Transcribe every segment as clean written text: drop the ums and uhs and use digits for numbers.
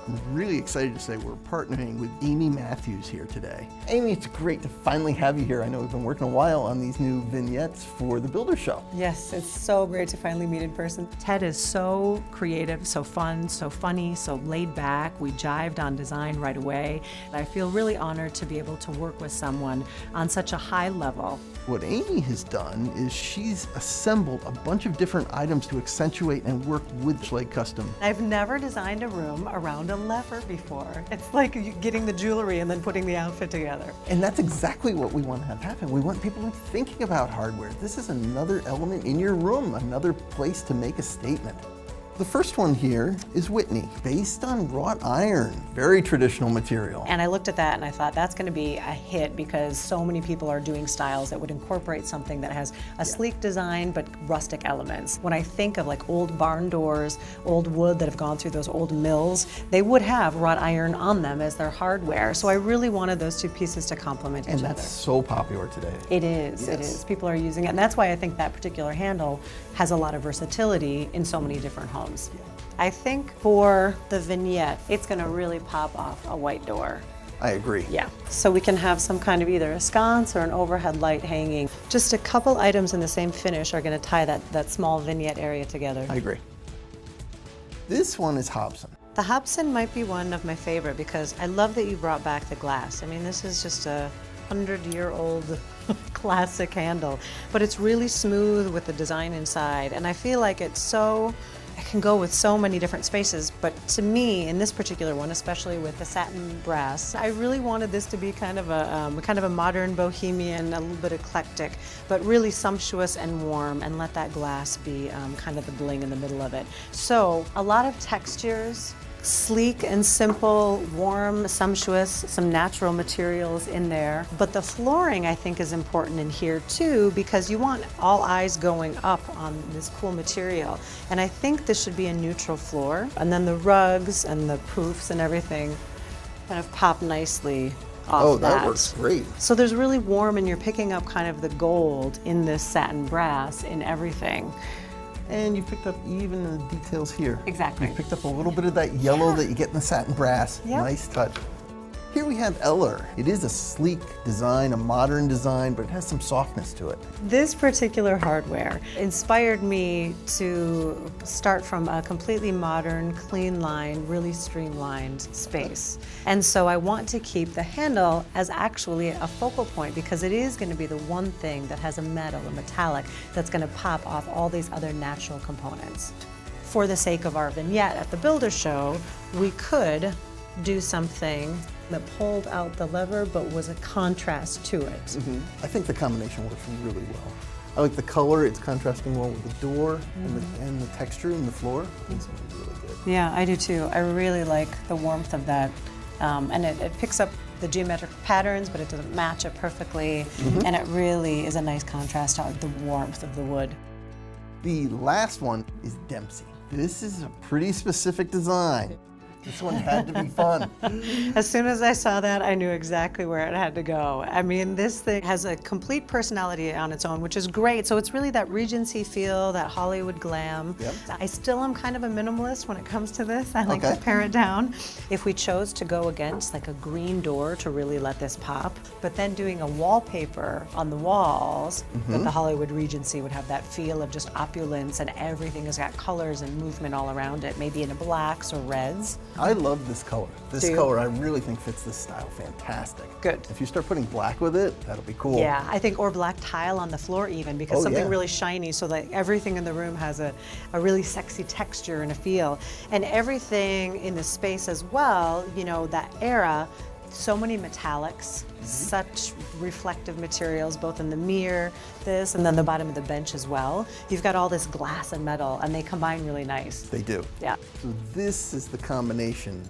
I'm really excited to say we're partnering with Amy Matthews here today. Amy, it's great to finally have you here. I know we've been working a while on these new vignettes for the Builder Show. Yes, it's so great to finally meet in person. Ted is so creative, so fun, so funny, so laid back. We jived on design right away. I feel really honored to be able to work with someone on such a high level. What Amy has done is she's assembled a bunch of different items to accentuate and work with Schlage Custom. I've never designed a room around a lever before. It's like getting the jewelry and then putting the outfit together. And that's exactly what we want to have happen. We want people to be thinking about hardware. This is another element in your room, another place to make a statement. The first one here is Whitney, based on wrought iron, very traditional material. And I looked at that and I thought that's going to be a hit because so many people are doing styles that would incorporate something that has a sleek design but rustic elements. When I think of like old barn doors, old wood that have gone through those old mills, they would have wrought iron on them as their hardware. So I really wanted those two pieces to complement each other. And that's so popular today. It is, it is. People are using it. And that's why I think that particular handle has a lot of versatility in so many different homes. I think for the vignette, it's going to really pop off a white door. I agree. Yeah, so we can have some kind of either a sconce or an overhead light hanging. Just a couple items in the same finish are going to tie that small vignette area together. I agree. This one is Hobson. The Hobson might be one of my favorite because I love that you brought back the glass. I mean, this is just a 100-year-old classic handle, but it's really smooth with the design inside, and I feel like it can go with so many different spaces, but to me, in this particular one, especially with the satin brass, I really wanted this to be kind of a modern bohemian, a little bit eclectic, but really sumptuous and warm, and let that glass be kind of the bling in the middle of it. So a lot of textures, sleek and simple, warm, sumptuous, some natural materials in there. But the flooring, I think, is important in here too, because you want all eyes going up on this cool material. And I think this should be a neutral floor. And then the rugs and the poofs and everything kind of pop nicely off that works great. So there's really warm, and you're picking up kind of the gold in this satin brass in everything. And you picked up even the details here. Exactly. You picked up a little bit of that yellow that you get in the satin brass. Yep. Nice touch. Here we have Eller. It is a sleek design, a modern design, but it has some softness to it. This particular hardware inspired me to start from a completely modern, clean line, really streamlined space. And so I want to keep the handle as actually a focal point because it is going to be the one thing that has a metal, a metallic, that's going to pop off all these other natural components. For the sake of our vignette at the Builder Show, we could do something that pulled out the lever but was a contrast to it. Mm-hmm. I think the combination works really well. I like the color, it's contrasting well with the door and the texture in the floor. It's really good. Yeah, I do too. I really like the warmth of that. And it picks up the geometric patterns, but it doesn't match it perfectly. And it really is a nice contrast to the warmth of the wood. The last one is Dempsey. This is a pretty specific design. This one had to be fun. As soon as I saw that, I knew exactly where it had to go. I mean, this thing has a complete personality on its own, which is great. So it's really that Regency feel, that Hollywood glam. Yep. I still am kind of a minimalist when it comes to this. I like to pare it down. If we chose to go against like a green door to really let this pop, but then doing a wallpaper on the walls, that the Hollywood Regency would have that feel of just opulence and everything has got colors and movement all around it, maybe in blacks or reds. I love this color. This color I really think fits this style fantastic. Good. If you start putting black with it, that'll be cool. Yeah, I think, or black tile on the floor even, because something really shiny so that everything in the room has a really sexy texture and a feel. And everything in the space as well, you know, that era, so many metallics, such reflective materials, both in the mirror, this, and then the bottom of the bench as well. You've got all this glass and metal, and they combine really nice. They do. Yeah. So this is the combination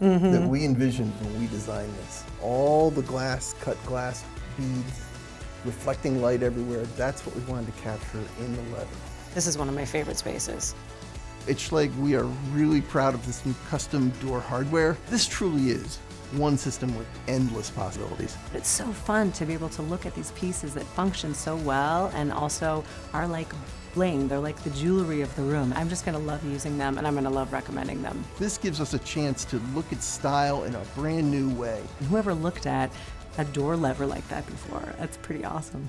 that we envisioned when we designed this. All the glass, cut glass beads, reflecting light everywhere. That's what we wanted to capture in the leather. This is one of my favorite spaces. At Schlage, we are really proud of this new custom door hardware. This truly is one system with endless possibilities. It's so fun to be able to look at these pieces that function so well and also are like bling. They're like the jewelry of the room. I'm just going to love using them, and I'm going to love recommending them. This gives us a chance to look at style in a brand new way. Whoever looked at a door lever like that before, that's pretty awesome.